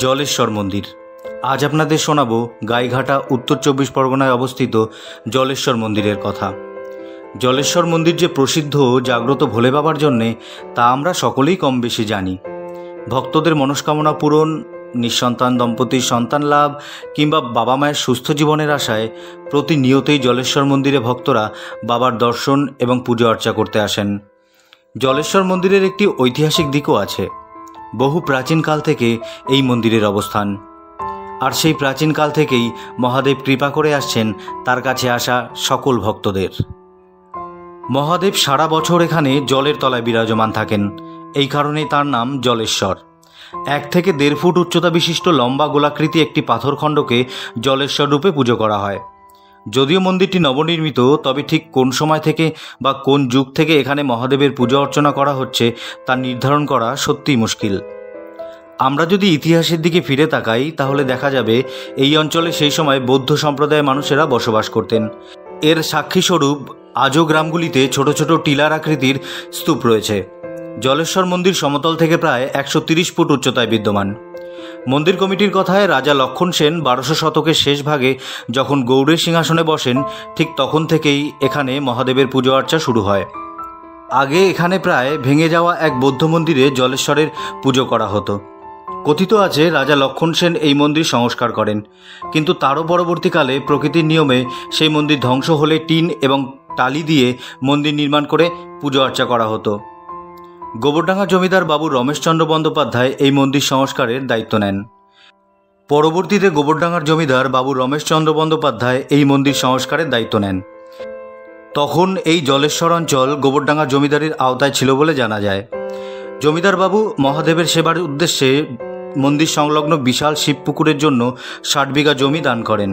জলেশ্বর মন্দির। আজ আপনাদের শোনাবো গাইঘাটা উত্তর 24 পরগনায় অবস্থিত জলেশ্বর মন্দিরের কথা। জলেশ্বর মন্দির যে প্রসিদ্ধ জাগ্রত ভোলে বাবার জন্যে তা আমরা সকলেই কম বেশি জানি। ভক্তদের মনস্কামনা পূরণ, নিঃসন্তান দম্পতির সন্তান লাভ কিংবা বাবা মায়ের সুস্থ জীবনের আশায় প্রতিনিয়তই জলেশ্বর মন্দিরে ভক্তরা বাবার দর্শন এবং পুজো অর্চা করতে আসেন। জলেশ্বর মন্দিরের একটি ঐতিহাসিক দিকও আছে। বহু প্রাচীনকাল থেকে এই মন্দিরের অবস্থান, আর সেই প্রাচীনকাল থেকেই মহাদেব কৃপা করে আসছেন তার কাছে আসা সকল ভক্তদের। মহাদেব সারা বছর এখানে জলের তলায় বিরাজমান থাকেন, এই কারণেই তার নাম জলেশ্বর। 1 থেকে 1.5 ফুট উচ্চতা বিশিষ্ট লম্বা গোলাকৃতি একটি পাথরখণ্ডকে জলেশ্বর রূপে পুজো করা হয়। যদিও মন্দিরটি নবনির্মিত, তবে ঠিক কোন সময় থেকে বা কোন যুগ থেকে এখানে মহাদেবের পূজা অর্চনা করা হচ্ছে তা নির্ধারণ করা সত্যিই মুশকিল। আমরা যদি ইতিহাসের দিকে ফিরে তাকাই তাহলে দেখা যাবে এই অঞ্চলে সেই সময় বৌদ্ধ সম্প্রদায়ের মানুষেরা বসবাস করতেন। এর সাক্ষীস্বরূপ আজও গ্রামগুলিতে ছোট ছোট টিলার আকৃতির স্তূপ রয়েছে। জলেশ্বর মন্দির সমতল থেকে প্রায় 130 ফুট উচ্চতায় বিদ্যমান। মন্দির কমিটির কথায় রাজা লক্ষণ সেন 1200 শতকের শেষ ভাগে যখন গৌড়ের সিংহাসনে বসেন, ঠিক তখন থেকেই এখানে মহাদেবের পুজো অর্চা শুরু হয়। আগে এখানে প্রায় ভেঙে যাওয়া এক বৌদ্ধ মন্দিরে জলেশ্বরের পুজো করা হতো। কথিত আছে রাজা লক্ষণ সেন এই মন্দির সংস্কার করেন, কিন্তু তারও পরবর্তীকালে প্রকৃতির নিয়মে সেই মন্দির ধ্বংস হলে টিন এবং টালি দিয়ে মন্দির নির্মাণ করে পুজো অর্চা করা হতো। গোবরডাঙ্গা জমিদার বাবু রমেশচন্দ্র বন্দ্যোপাধ্যায় এই মন্দির সংস্কারের দায়িত্ব নেন। পরবর্তীতে গোবরডাঙ্গার জমিদার বাবু রমেশচন্দ্র বন্দ্যোপাধ্যায় এই মন্দির সংস্কারের দায়িত্ব নেন। তখন এই জলেশ্বর অঞ্চল গোবরডাঙ্গা জমিদারির আওতায় ছিল বলে জানা যায়। জমিদার বাবু মহাদেবের সেবার উদ্দেশ্যে মন্দির সংলগ্ন বিশাল শিবপুকুরের জন্য 60 বিঘা জমি দান করেন।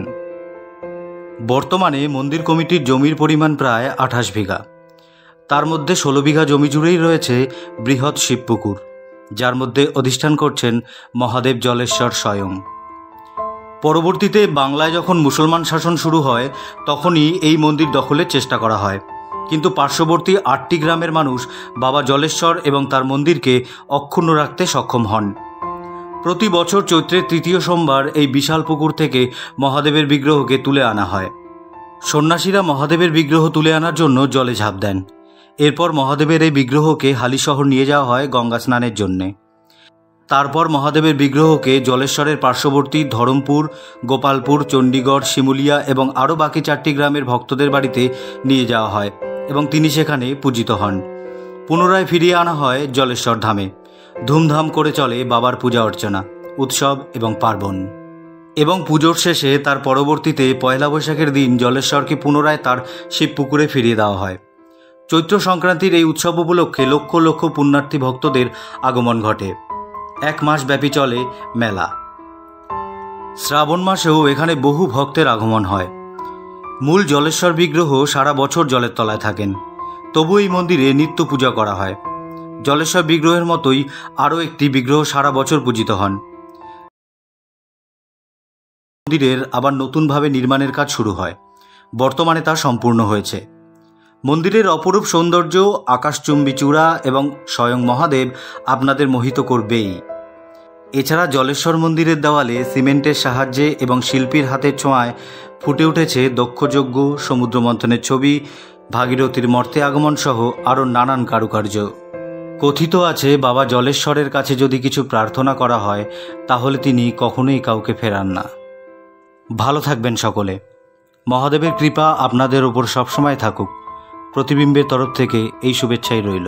বর্তমানে মন্দির কমিটির জমির পরিমাণ প্রায় 28 বিঘা। তার মধ্যে 16 বিঘা জমি জুড়েই রয়েছে বৃহৎ শিবপুকুর, যার মধ্যে অধিষ্ঠান করছেন মহাদেব জলেশ্বর স্বয়ং। পরবর্তীতে বাংলায় যখন মুসলমান শাসন শুরু হয় তখনই এই মন্দির দখলের চেষ্টা করা হয়, কিন্তু পার্শ্ববর্তী 8টি গ্রামের মানুষ বাবা জলেশ্বর এবং তার মন্দিরকে অক্ষুণ্ণ রাখতে সক্ষম হন। প্রতি বছর চৈত্রের 3য় সোমবার এই বিশাল পুকুর থেকে মহাদেবের বিগ্রহকে তুলে আনা হয়। সন্ন্যাসীরা মহাদেবের বিগ্রহ তুলে আনার জন্য জলে ঝাঁপ দেন। এরপর মহাদেবের এই বিগ্রহকে হালিশহর নিয়ে যাওয়া হয় গঙ্গা স্নানের জন্যে। তারপর মহাদেবের বিগ্রহকে জলেশ্বরের পার্শ্ববর্তী ধরমপুর, গোপালপুর, চণ্ডীগড়, শিমুলিয়া এবং আরও বাকি 4টি গ্রামের ভক্তদের বাড়িতে নিয়ে যাওয়া হয় এবং তিনি সেখানে পূজিত হন। পুনরায় ফিরিয়ে আনা হয় জলেশ্বর ধামে। ধুমধাম করে চলে বাবার পূজা অর্চনা, উৎসব এবং পার্বণ। এবং পুজোর শেষে তার পরবর্তীতে পয়লা বৈশাখের দিন জলেশ্বরকে পুনরায় তার শিবপুকুরে ফিরিয়ে দেওয়া হয়। চৈত্র সংক্রান্তির এই উৎসব উপলক্ষে লক্ষ লক্ষ পুণ্যার্থী ভক্তদের আগমন ঘটে। 1 মাস ব্যাপী চলে মেলা। শ্রাবণ মাসেও এখানে বহু ভক্তের আগমন হয়। মূল জলেশ্বর বিগ্রহ সারা বছর জলের তলায় থাকেন, তবু এই মন্দিরে নিত্য পূজা করা হয়। জলেশ্বর বিগ্রহের মতোই আরও একটি বিগ্রহ সারা বছর পূজিত হন। মন্দিরের আবার নতুনভাবে নির্মাণের কাজ শুরু হয়। বর্তমানে তা সম্পূর্ণ হয়েছে। মন্দিরের অপরূপ সৌন্দর্য, আকাশচুম্বী চূড়া এবং স্বয়ং মহাদেব আপনাদের মোহিত করবেই। এছাড়া জলেশ্বর মন্দিরের দেওয়ালে সিমেন্টের সাহায্যে এবং শিল্পীর হাতের ছোঁয়ায় ফুটে উঠেছে দক্ষযজ্ঞ, সমুদ্র মন্থনের ছবি, ভাগীরথীর মর্তে আগমন সহ আরও নানান কারুকার্য। কথিত আছে বাবা জলেশ্বরের কাছে যদি কিছু প্রার্থনা করা হয় তাহলে তিনি কখনোই কাউকে ফেরান না। ভালো থাকবেন সকলে। মহাদেবের কৃপা আপনাদের ওপর সবসময় থাকুক। প্রতিবিম্বের তরফ থেকে এই শুভেচ্ছাই রইল।